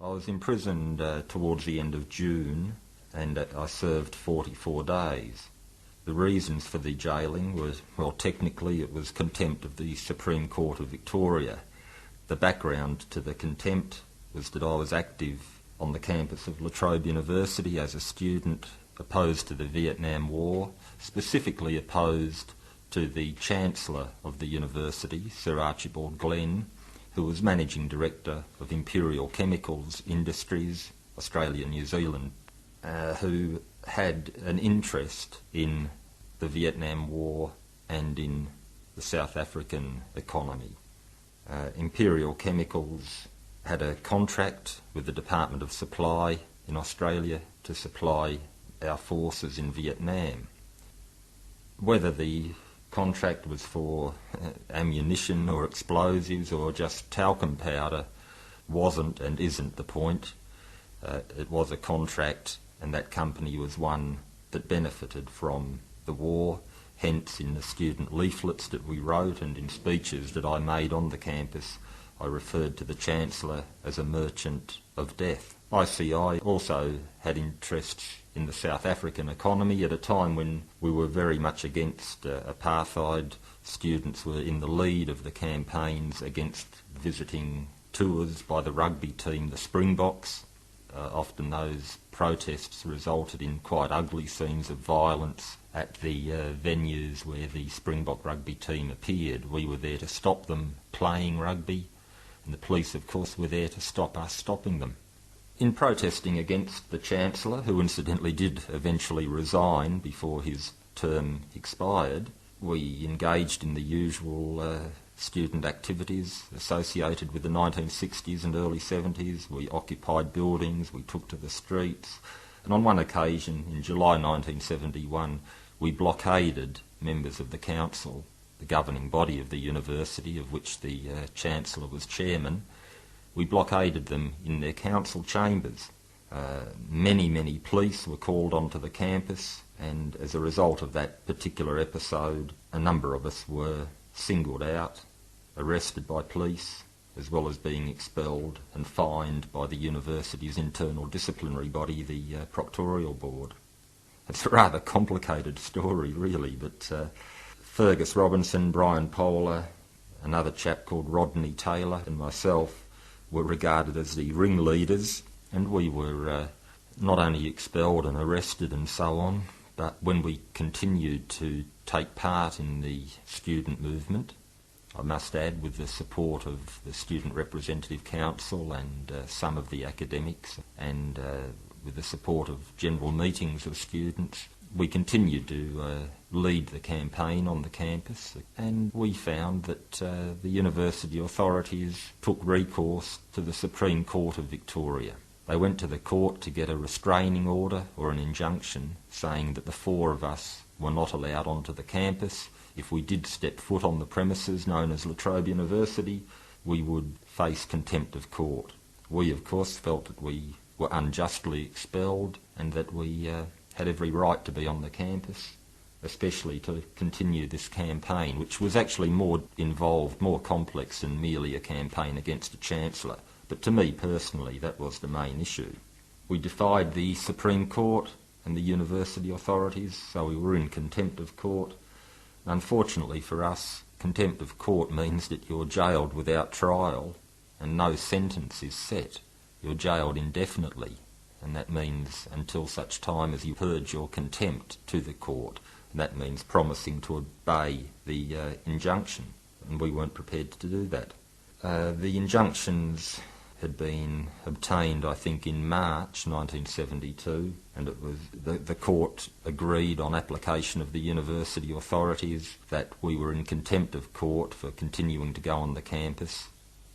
I was imprisoned towards the end of June, and I served 44 days. The reasons for the jailing was, well, technically it was contempt of the Supreme Court of Victoria. The background to the contempt was that I was active on the campus of Trobe University as a student opposed to the Vietnam War, specifically opposed to the Chancellor of the university, Sir Archibald Glenn, who was Managing Director of Imperial Chemicals Industries, Australia, New Zealand, who had an interest in the Vietnam War and in the South African economy. Imperial Chemicals had a contract with the Department of Supply in Australia to supply our forces in Vietnam. Whether the contract was for ammunition or explosives or just talcum powder wasn't and isn't the point. It was a contract, and that company was one that benefited from the war. Hence, in the student leaflets that we wrote and in speeches that I made on the campus, I referred to the Chancellor as a merchant of death. ICI also had interests in the South African economy at a time when we were very much against apartheid. Students were in the lead of the campaigns against visiting tours by the rugby team, the Springboks. Often those protests resulted in quite ugly scenes of violence at the venues where the Springbok rugby team appeared. We were there to stop them playing rugby, and the police, of course, were there to stop us stopping them. In protesting against the Chancellor, who incidentally did eventually resign before his term expired, we engaged in the usual student activities associated with the 1960s and early 70s. We occupied buildings, we took to the streets, and on one occasion in July 1971 we blockaded members of the council, the governing body of the university, of which the Chancellor was chairman. We blockaded them in their council chambers. Many police were called onto the campus, and as a result of that particular episode, a number of us were singled out, arrested by police, as well as being expelled and fined by the university's internal disciplinary body, the Proctorial Board. It's a rather complicated story, really, but Fergus Robinson, Brian Pola, another chap called Rodney Taylor, and myself were regarded as the ringleaders, and we were not only expelled and arrested and so on, but when we continued to take part in the student movement, I must add with the support of the Student Representative Council and some of the academics, and with the support of general meetings of students, we continued to lead the campaign on the campus, and we found that the university authorities took recourse to the Supreme Court of Victoria. They went to the court to get a restraining order or an injunction saying that the four of us were not allowed onto the campus. If we did step foot on the premises known as La Trobe University, we would face contempt of court. We, of course, felt that we were unjustly expelled and that we had every right to be on the campus, especially to continue this campaign, which was actually more involved, more complex than merely a campaign against a Chancellor. But to me personally, that was the main issue. We defied the Supreme Court and the university authorities, so we were in contempt of court. Unfortunately for us, contempt of court means that you're jailed without trial and no sentence is set. You're jailed indefinitely, and that means until such time as you purge your contempt to the court. And that means promising to obey the injunction, and we weren't prepared to do that. The injunctions had been obtained, I think, in March 1972, and it was the court agreed on application of the university authorities that we were in contempt of court for continuing to go on the campus.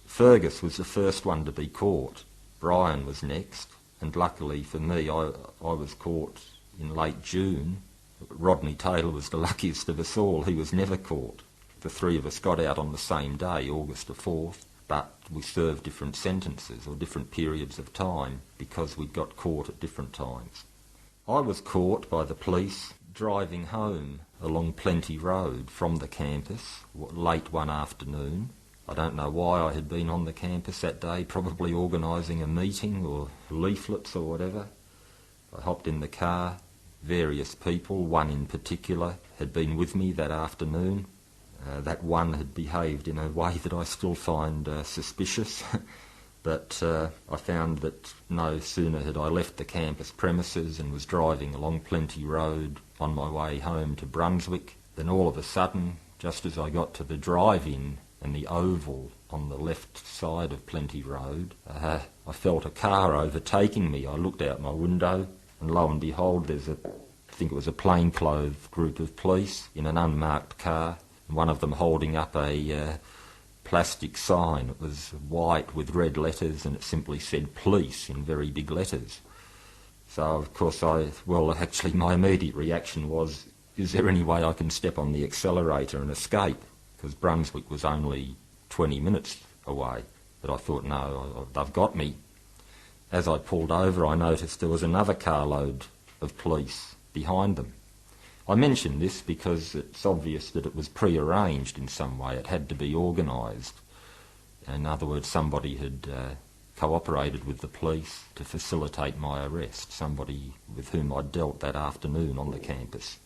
Fergus was the first one to be caught. Brian was next, and luckily for me, I was caught in late June. Rodney Taylor was the luckiest of us all. He was never caught. The three of us got out on the same day, August the 4th, but we served different sentences or different periods of time because we'd got caught at different times. I was caught by the police driving home along Plenty Road from the campus late one afternoon. I don't know why I had been on the campus that day, probably organising a meeting or leaflets or whatever. I hopped in the car. Various people, one in particular, had been with me that afternoon. That one had behaved in a way that I still find suspicious. But I found that no sooner had I left the campus premises and was driving along Plenty Road on my way home to Brunswick, then all of a sudden, just as I got to the drive-in and the oval on the left side of Plenty Road, I felt a car overtaking me. I looked out my window, and lo and behold, I think it was a plainclothes group of police in an unmarked car, and one of them holding up a plastic sign. It was white with red letters, and it simply said police in very big letters. So, of course, actually my immediate reaction was, is there any way I can step on the accelerator and escape? Because Brunswick was only 20 minutes away. But I thought, no, they've got me. As I pulled over, I noticed there was another carload of police behind them. I mention this because it's obvious that it was pre-arranged in some way. It had to be organised. In other words, somebody had cooperated with the police to facilitate my arrest, somebody with whom I'd dealt that afternoon on the campus.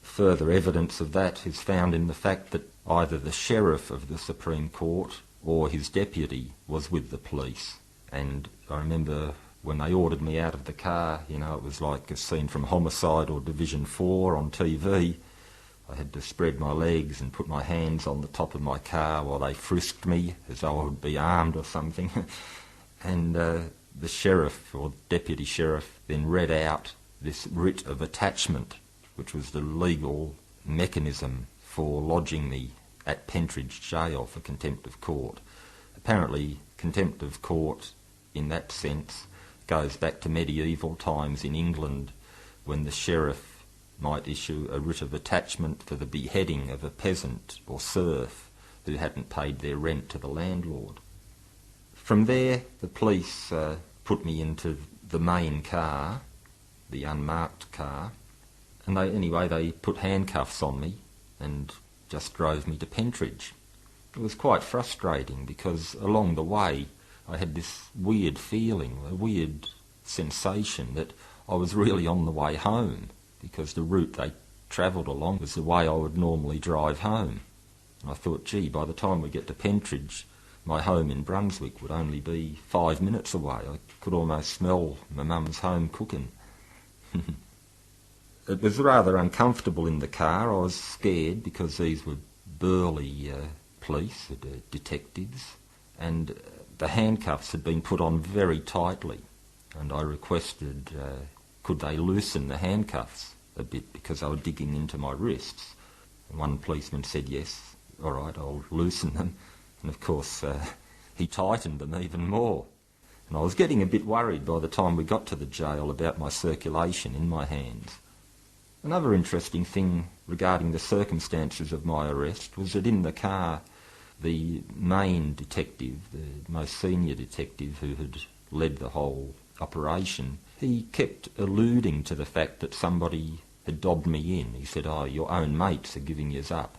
Further evidence of that is found in the fact that either the sheriff of the Supreme Court or his deputy was with the police. And I remember when they ordered me out of the car, it was like a scene from Homicide or Division 4 on TV. I had to spread my legs and put my hands on the top of my car while they frisked me as though I would be armed or something. And the sheriff or deputy sheriff then read out this writ of attachment, which was the legal mechanism for lodging me at Pentridge Gaol for contempt of court. Apparently, contempt of court, in that sense, goes back to medieval times in England, when the sheriff might issue a writ of attachment for the beheading of a peasant or serf who hadn't paid their rent to the landlord. From there, the police put me into the main car, the unmarked car, and they put handcuffs on me and just drove me to Pentridge. It was quite frustrating because along the way I had this weird feeling, a weird sensation that I was really on the way home, because the route they travelled along was the way I would normally drive home. And I thought, gee, by the time we get to Pentridge, my home in Brunswick would only be 5 minutes away. I could almost smell my mum's home cooking. It was rather uncomfortable in the car. I was scared because these were burly police, detectives, and the handcuffs had been put on very tightly, and I requested could they loosen the handcuffs a bit because they were digging into my wrists. And one policeman said, yes, all right, I'll loosen them. And of course he tightened them even more. And I was getting a bit worried by the time we got to the jail about my circulation in my hands. Another interesting thing regarding the circumstances of my arrest was that in the car, the main detective, the most senior detective who had led the whole operation, he kept alluding to the fact that somebody had dobbed me in. He said, oh, your own mates are giving yous up.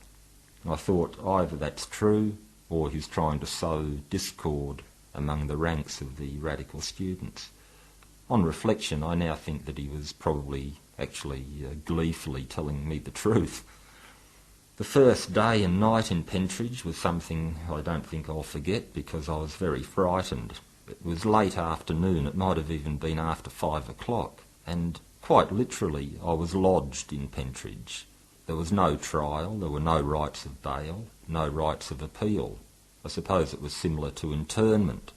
And I thought either that's true or he's trying to sow discord among the ranks of the radical students. On reflection, I now think that he was probably actually gleefully telling me the truth. The first day and night in Pentridge was something I don't think I'll forget because I was very frightened. It was late afternoon, it might have even been after 5 o'clock, and quite literally I was lodged in Pentridge. There was no trial, there were no rights of bail, no rights of appeal. I suppose it was similar to internment.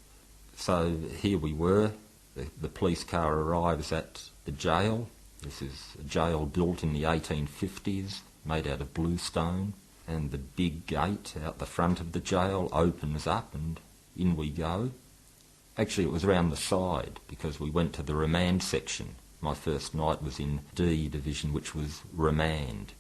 So here we were, the police car arrives at the jail. This is a jail built in the 1850s, made out of bluestone, and the big gate out the front of the jail opens up and in we go. Actually, it was round the side because we went to the remand section. My first night was in D Division, which was remand.